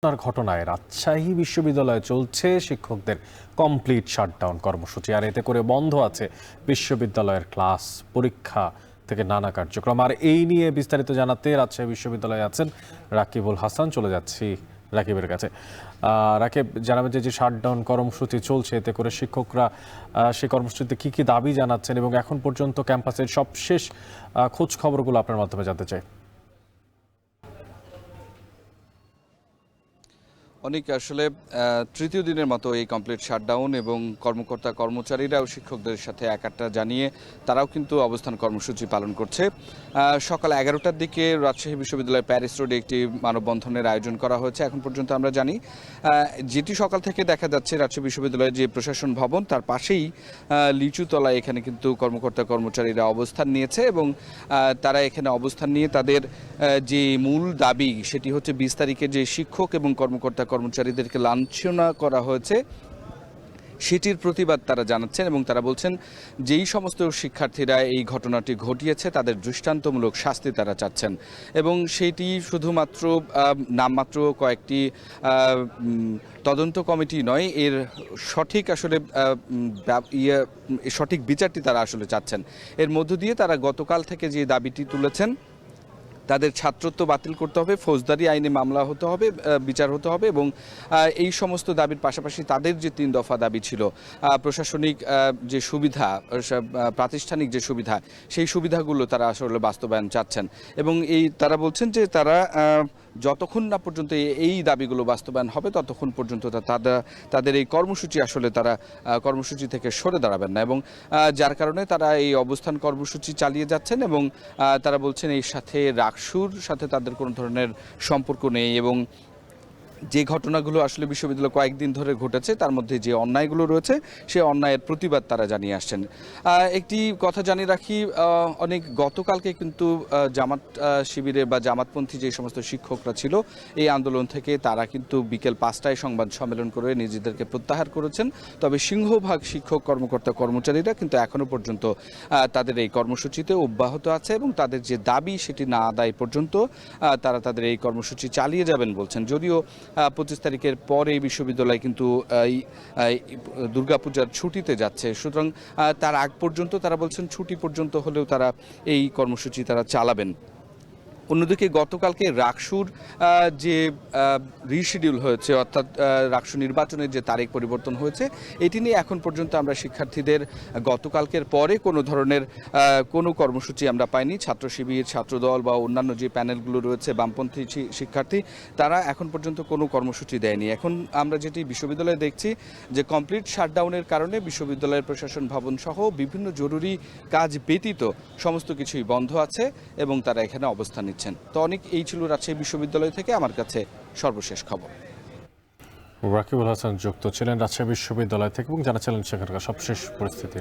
ঘটনার ঘটনায় রাজশাহী বিশ্ববিদ্যালয়ে চলছে শিক্ষকদের কমপ্লিট শাটডাউন কর্মসূচি। আর এতে করে বন্ধ আছে বিশ্ববিদ্যালয়ের ক্লাস, পরীক্ষা থেকে নানা কার্যক্রম। আর এই নিয়ে বিস্তারিত জানাতে রাজশাহী বিশ্ববিদ্যালয়ে আছেন রাকিবুল হাসান। চলে যাচ্ছি রাকিবের কাছে। রাকিব, জানাবেন যে শাটডাউন কর্মসূচি চলছে, এতে করে শিক্ষকরা সেই কর্মসূচিতে কি কি দাবি জানাচ্ছেন এবং এখন পর্যন্ত ক্যাম্পাসের সবশেষ খোঁজ খবরগুলো আপনার মাধ্যমে জানতে চাই। অনেক আসলে তৃতীয় দিনের মতো এই কমপ্লিট শাটডাউন এবং কর্মকর্তা কর্মচারীরাও শিক্ষকদের সাথে একাট্টা জানিয়ে তারাও কিন্তু অবস্থান কর্মসূচি পালন করছে। সকাল 11টার দিকে রাজশাহী বিশ্ববিদ্যালয়ের প্যারিস রোডে একটি মানববন্ধনের আয়োজন করা হয়েছে। এখন পর্যন্ত আমরা জানি যেটি সকাল থেকে দেখা যাচ্ছে রাজশাহী বিশ্ববিদ্যালয়ের যে প্রশাসন ভবন তার পাশেই লিচুতলায় এখানে কিন্তু কর্মকর্তা কর্মচারীরা অবস্থান নিয়েছে এবং তারা এখানে অবস্থান নিয়ে তাদের যে মূল দাবি সেটি হচ্ছে 20 তারিখে যে শিক্ষক এবং কর্মকর্তা কর্মচারীদেরকে লাঞ্ছনা করা হয়েছে সেটির প্রতিবাদ তারা জানাচ্ছেন এবং তারা বলছেন যেই সমস্ত শিক্ষার্থীরা এই ঘটনাটি ঘটিয়েছে তাদের দৃষ্টান্তমূলক শাস্তি তারা চাচ্ছেন এবং সেটি শুধুমাত্র নামমাত্র কয়েকটি তদন্ত কমিটি নয়, এর সঠিক আসলে সঠিক বিচারটি তারা আসলে চাচ্ছেন। এর মধ্য দিয়ে তারা গতকাল থেকে যে দাবিটি তুলেছেন তাদের ছাত্রত্ব বাতিল করতে হবে, ফৌজদারি আইনে মামলা হতে হবে, বিচার হতে হবে এবং এই সমস্ত দাবির পাশাপাশি তাদের যে 3 দফা দাবি ছিল, প্রশাসনিক যে সুবিধা, প্রাতিষ্ঠানিক যে সুবিধা, সেই সুবিধাগুলো তারা আসলে বাস্তবায়ন চাচ্ছেন এবং তারা বলছেন যে তারা যতক্ষণ না পর্যন্ত এই দাবিগুলো বাস্তবায়ন হবে ততক্ষণ পর্যন্ত তাদের এই কর্মসূচি আসলে তারা কর্মসূচি থেকে সরে দাঁড়াবেন না এবং যার কারণে তারা এই অবস্থান কর্মসূচি চালিয়ে যাচ্ছেন এবং তারা বলছেন এর সাথে রাকসুর সাথে তাদের কোনো ধরনের সম্পর্ক নেই এবং যে ঘটনাগুলো আসলে বিশ্ববিদ্যালয় কয়েকদিন ধরে ঘটেছে তার মধ্যে যে অন্যায়গুলো রয়েছে সেই অন্যায়ের প্রতিবাদ তারা জানিয়ে আসছেন। একটি কথা জানিয়ে রাখি, অনেক গতকালকে কিন্তু জামাত শিবিরে বা জামাতপন্থী যে সমস্ত শিক্ষকরা ছিল এই আন্দোলন থেকে তারা কিন্তু বিকেল 5টায় সংবাদ সম্মেলন করে নিজেদেরকে প্রত্যাহার করেছেন। তবে সিংহভাগ শিক্ষক কর্মকর্তা কর্মচারীরা কিন্তু এখনো পর্যন্ত তাদের এই কর্মসূচিতে অব্যাহত আছে এবং তাদের যে দাবি সেটি না আদায় পর্যন্ত তারা তাদের এই কর্মসূচি চালিয়ে যাবেন বলছেন। যদিও 25 তারিখের পরে বিশ্ববিদ্যালয় কিন্তু দুর্গাপূজার ছুটিতে যাচ্ছে, সুতরাং তার আগ পর্যন্ত তারা বলছেন ছুটি পর্যন্ত হলেও তারা এই কর্মসূচি তারা চালাবেন। অন্যদিকে গতকালকে রাকসুর যে রিশিডিউল হয়েছে, অর্থাৎ রাকসু নির্বাচনের যে তারিখ পরিবর্তন হয়েছে, এটি নিয়ে এখন পর্যন্ত আমরা শিক্ষার্থীদের গতকালকের পরে কোনো ধরনের কোনো কর্মসূচি আমরা পাইনি। ছাত্র শিবির, ছাত্রদল বা অন্যান্য যে প্যানেলগুলো রয়েছে বামপন্থী শিক্ষার্থী, তারা এখন পর্যন্ত কোনো কর্মসূচি দেয়নি। এখন আমরা যেটি বিশ্ববিদ্যালয়ে দেখছি যে কমপ্লিট শাটডাউনের কারণে বিশ্ববিদ্যালয়ের প্রশাসন ভবন সহ বিভিন্ন জরুরি কাজ ব্যতীত সমস্ত কিছুই বন্ধ আছে এবং তারা এখানে অবস্থান নিচ্ছে। তো অনেক এই ছিল রাজশাহী বিশ্ববিদ্যালয় থেকে আমার কাছে সর্বশেষ খবর। রাকিবুল হাসান যুক্ত ছিলেন রাজশাহী বিশ্ববিদ্যালয় থেকে এবং জানাচ্ছিলেন সেখানকার সবশেষ পরিস্থিতি।